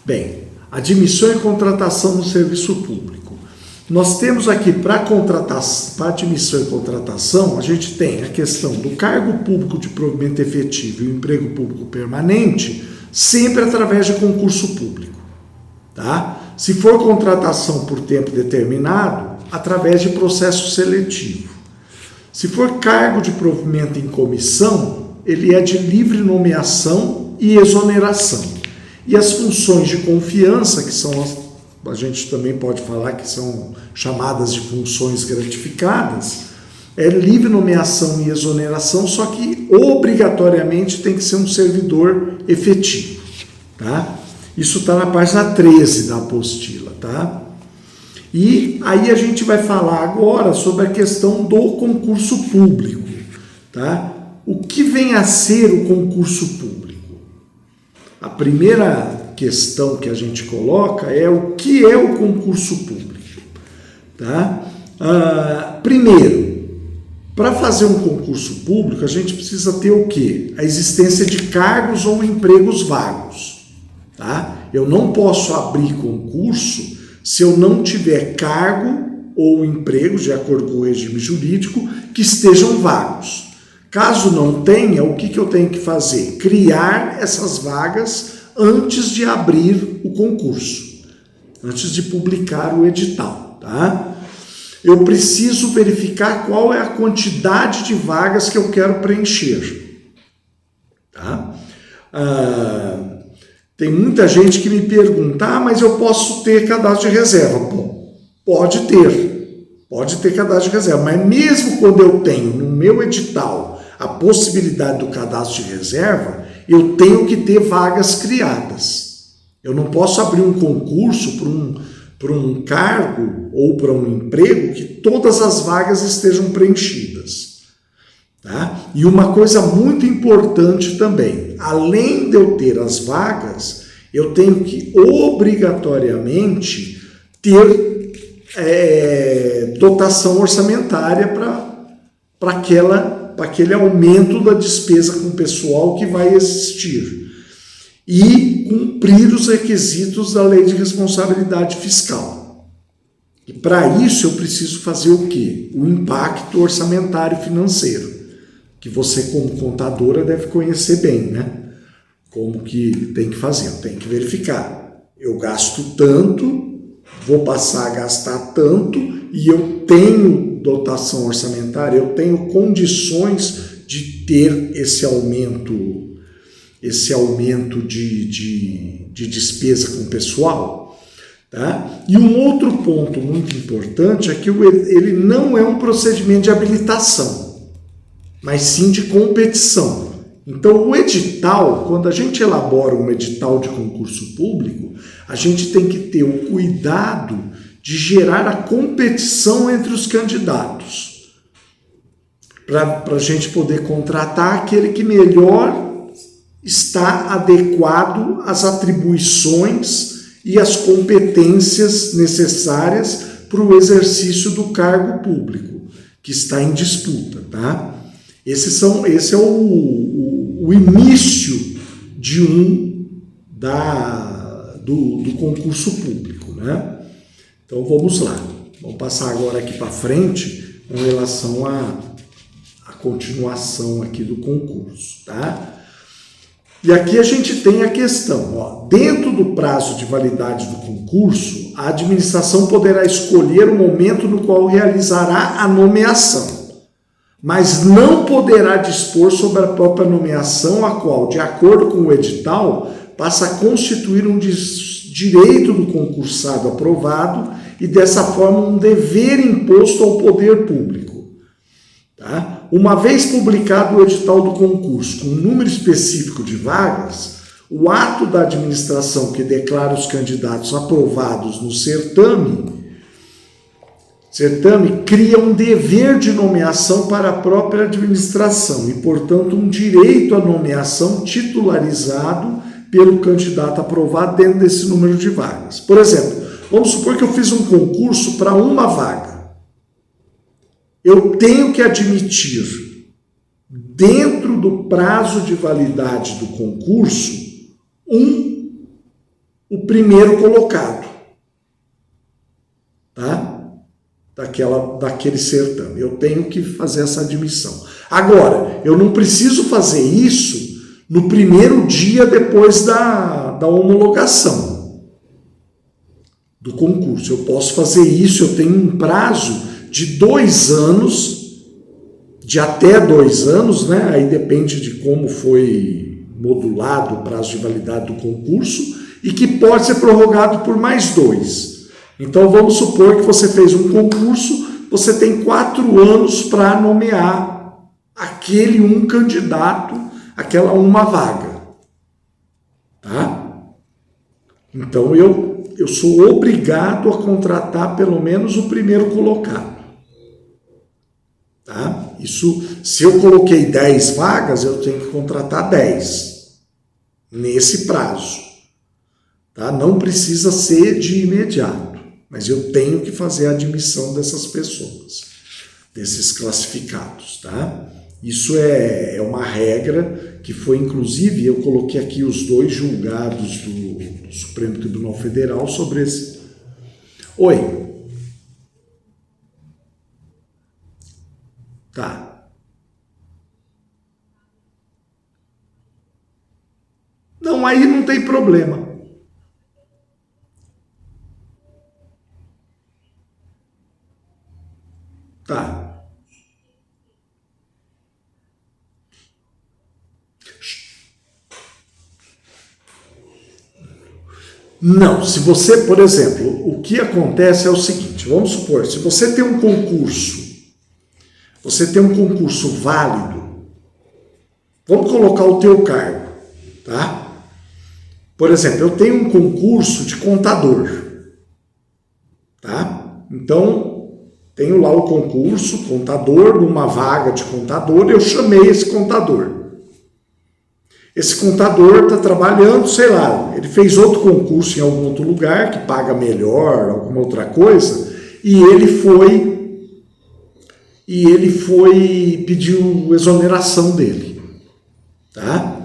Bem, admissão e contratação no serviço público. Nós temos aqui para admissão e contratação, a gente tem a questão do cargo público de provimento efetivo e o emprego público permanente, sempre através de concurso público. Tá? Se for contratação por tempo determinado, através de processo seletivo. Se for cargo de provimento em comissão, ele é de livre nomeação e exoneração. E as funções de confiança, que são a gente também pode falar que são chamadas de funções gratificadas, é livre nomeação e exoneração, só que obrigatoriamente tem que ser um servidor efetivo. Tá? Isso está na página 13 da apostila. Tá? E aí a gente vai falar agora sobre a questão do concurso público. Tá? O que vem a ser o concurso público? A primeira questão que a gente coloca é o que é o concurso público. Tá? Primeiro, para fazer um concurso público, a gente precisa ter o quê? A existência de cargos ou empregos vagos. Tá? Eu não posso abrir concurso se eu não tiver cargo ou emprego, de acordo com o regime jurídico, que estejam vagos. Caso não tenha, o que eu tenho que fazer? Criar essas vagas antes de abrir o concurso, antes de publicar o edital. Tá? Eu preciso verificar qual é a quantidade de vagas que eu quero preencher. Tá? Tem muita gente que me pergunta, mas eu posso ter cadastro de reserva? Pode ter cadastro de reserva, mas mesmo quando eu tenho no meu edital a possibilidade do cadastro de reserva, eu tenho que ter vagas criadas. Eu não posso abrir um concurso para um cargo ou para um emprego que todas as vagas estejam preenchidas. Tá? E uma coisa muito importante também, além de eu ter as vagas, eu tenho que obrigatoriamente ter dotação orçamentária para aquele aumento da despesa com o pessoal que vai existir e cumprir os requisitos da Lei de Responsabilidade Fiscal. E para isso eu preciso fazer o quê? O impacto orçamentário financeiro, que você como contadora deve conhecer bem, né? Como que tem que fazer? Tem que verificar. Eu gasto tanto, vou passar a gastar tanto e eu tenho dotação orçamentária, eu tenho condições de ter esse aumento de despesa com o pessoal. Tá? E um outro ponto muito importante é que ele não é um procedimento de habilitação, mas sim de competição. Então, o edital, quando a gente elabora um edital de concurso público, a gente tem que ter o cuidado de gerar a competição entre os candidatos, para a gente poder contratar aquele que melhor está adequado às atribuições e às competências necessárias para o exercício do cargo público que está em disputa. Tá? Esse é o início do concurso público. Né? Então vamos lá, vamos passar agora aqui para frente com relação à continuação aqui do concurso, tá? E aqui a gente tem a questão, dentro do prazo de validade do concurso, a administração poderá escolher o momento no qual realizará a nomeação, mas não poderá dispor sobre a própria nomeação, a qual, de acordo com o edital, passa a constituir um direito do concursado aprovado e, dessa forma, um dever imposto ao poder público. Tá? Uma vez publicado o edital do concurso com um número específico de vagas, o ato da administração que declara os candidatos aprovados no certame cria um dever de nomeação para a própria administração e, portanto, um direito à nomeação titularizado pelo candidato aprovado dentro desse número de vagas. Por exemplo, vamos supor que eu fiz um concurso para uma vaga. Eu tenho que admitir, dentro do prazo de validade do concurso, um o primeiro colocado, tá? Daquele certame. Eu tenho que fazer essa admissão. Agora, eu não preciso fazer isso no primeiro dia depois da homologação do concurso. Eu posso fazer isso, eu tenho um prazo de 2 anos, de até 2 anos, né? Aí depende de como foi modulado o prazo de validade do concurso, e que pode ser prorrogado por mais 2. Então, vamos supor que você fez um concurso, você tem 4 anos para nomear aquele um candidato, aquela uma vaga. Tá? Então, eu sou obrigado a contratar pelo menos o primeiro colocado. Tá? Isso, se eu coloquei 10 vagas, eu tenho que contratar 10 nesse prazo. Tá? Não precisa ser de imediato. Mas eu tenho que fazer a admissão dessas pessoas, desses classificados, tá? Isso é uma regra que foi, inclusive, eu coloquei aqui os 2 julgados do Supremo Tribunal Federal sobre esse. Oi. Tá. Não, aí não tem problema. Tá. Não, se você, por exemplo, o que acontece é o seguinte, vamos supor, se você tem um concurso válido, vamos colocar o teu cargo, tá? Por exemplo, eu tenho um concurso de contador, tá? Então, tenho lá o concurso, contador, numa vaga de contador, eu chamei esse contador. Esse contador está trabalhando, sei lá, ele fez outro concurso em algum outro lugar, que paga melhor, alguma outra coisa, e ele foi pediu exoneração dele. Tá?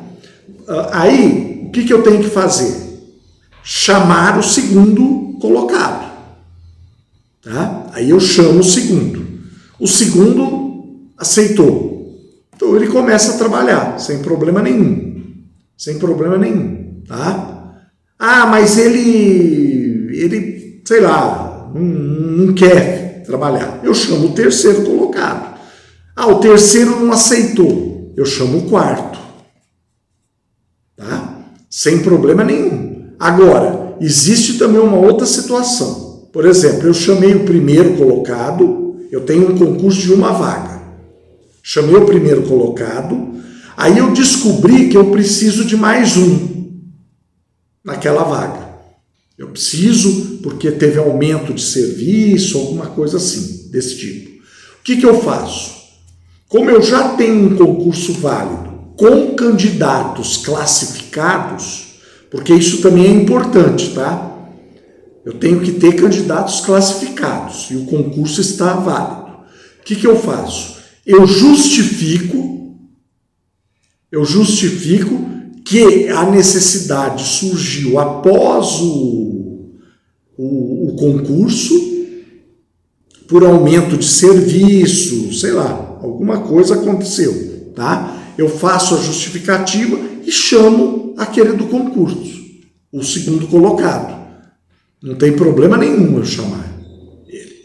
Aí, o que eu tenho que fazer? Chamar o segundo colocado. Tá? Aí eu chamo o segundo. O segundo aceitou. Então ele começa a trabalhar, sem problema nenhum. Sem problema nenhum. Tá? Ah, mas ele sei lá, não quer trabalhar. Eu chamo o terceiro colocado. Ah, o terceiro não aceitou. Eu chamo o quarto. Tá? Sem problema nenhum. Agora, existe também uma outra situação. Por exemplo, eu chamei o primeiro colocado, eu tenho um concurso de uma vaga. Chamei o primeiro colocado, aí eu descobri que eu preciso de mais um naquela vaga. Eu preciso porque teve aumento de serviço, alguma coisa assim, desse tipo. O que eu faço? Como eu já tenho um concurso válido com candidatos classificados, porque isso também é importante, tá? Eu tenho que ter candidatos classificados e o concurso está válido. O que eu faço? Eu justifico que a necessidade surgiu após o concurso, por aumento de serviço, sei lá, alguma coisa aconteceu, tá? Eu faço a justificativa e chamo aquele do concurso, o segundo colocado. Não tem problema nenhum eu chamar ele.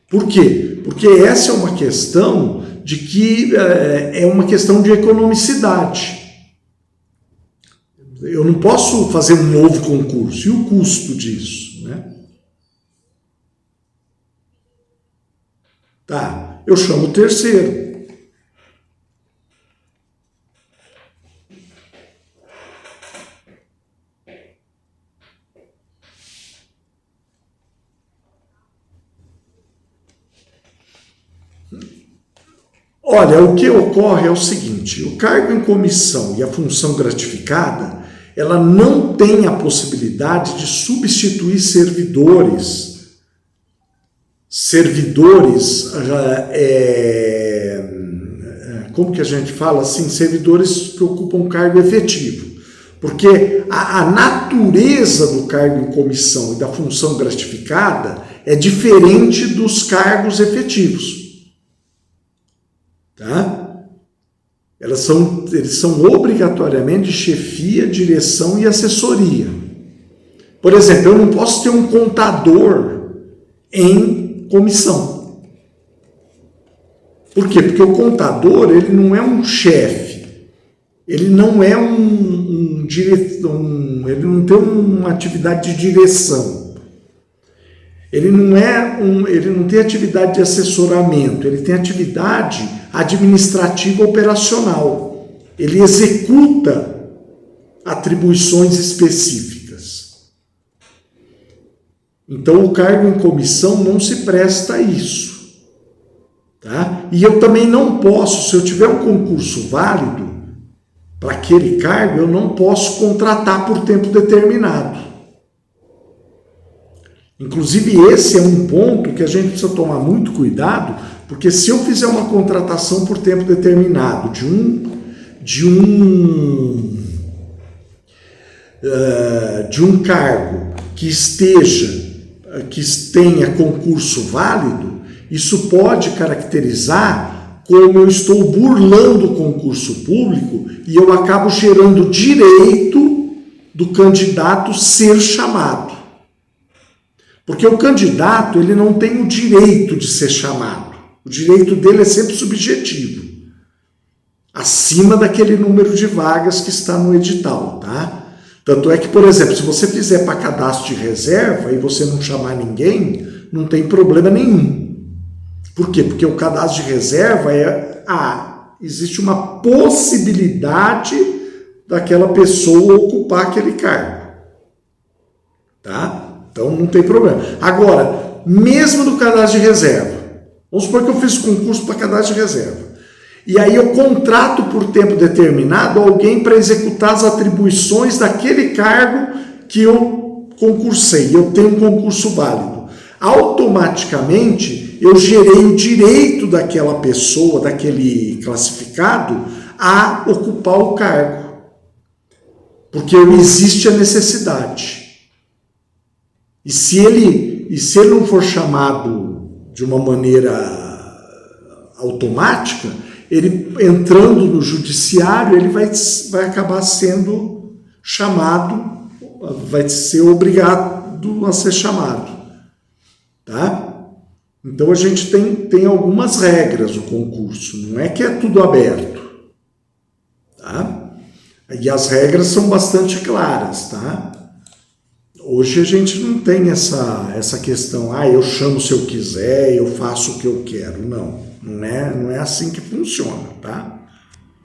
Por quê? Porque essa é uma questão de que é uma questão de economicidade. Eu não posso fazer um novo concurso. E o custo disso, né? Tá, eu chamo o terceiro. Olha, o que ocorre é o seguinte, o cargo em comissão e a função gratificada, ela não tem a possibilidade de substituir servidores, como que a gente fala assim, servidores que ocupam cargo efetivo. Porque a natureza do cargo em comissão e da função gratificada é diferente dos cargos efetivos. Tá? Eles são obrigatoriamente de chefia, direção e assessoria. Por exemplo, eu não posso ter um contador em comissão. Por quê? Porque o contador, ele não é um chefe, ele não é ele não tem uma atividade de direção, ele não tem atividade de assessoramento, ele tem atividade administrativa operacional, ele executa atribuições específicas. Então o cargo em comissão não se presta a isso, tá? E eu também não posso, se eu tiver um concurso válido para aquele cargo, eu não posso contratar por tempo determinado. Inclusive, esse é um ponto que a gente precisa tomar muito cuidado, porque se eu fizer uma contratação por tempo determinado de um cargo que tenha concurso válido, isso pode caracterizar como eu estou burlando o concurso público e eu acabo gerando direito do candidato ser chamado. Porque o candidato, ele não tem o direito de ser chamado. O direito dele é sempre subjetivo, acima daquele número de vagas que está no edital, tá? Tanto é que, por exemplo, se você fizer para cadastro de reserva e você não chamar ninguém, não tem problema nenhum. Por quê? Porque o cadastro de reserva existe uma possibilidade daquela pessoa ocupar aquele cargo. Tá? Então não tem problema. Agora, mesmo no cadastro de reserva, vamos supor que eu fiz concurso para cadastro de reserva, e aí eu contrato por tempo determinado alguém para executar as atribuições daquele cargo que eu concursei, eu tenho um concurso válido. Automaticamente, eu gerei o direito daquela pessoa, daquele classificado, a ocupar o cargo. Porque existe a necessidade. E se ele não for chamado de uma maneira automática, ele entrando no judiciário, ele vai acabar sendo chamado, vai ser obrigado a ser chamado. Tá? Então a gente tem algumas regras no concurso, não é que é tudo aberto. Tá? E as regras são bastante claras, tá? Hoje a gente não tem essa questão, eu chamo se eu quiser, eu faço o que eu quero. Não é assim que funciona, tá?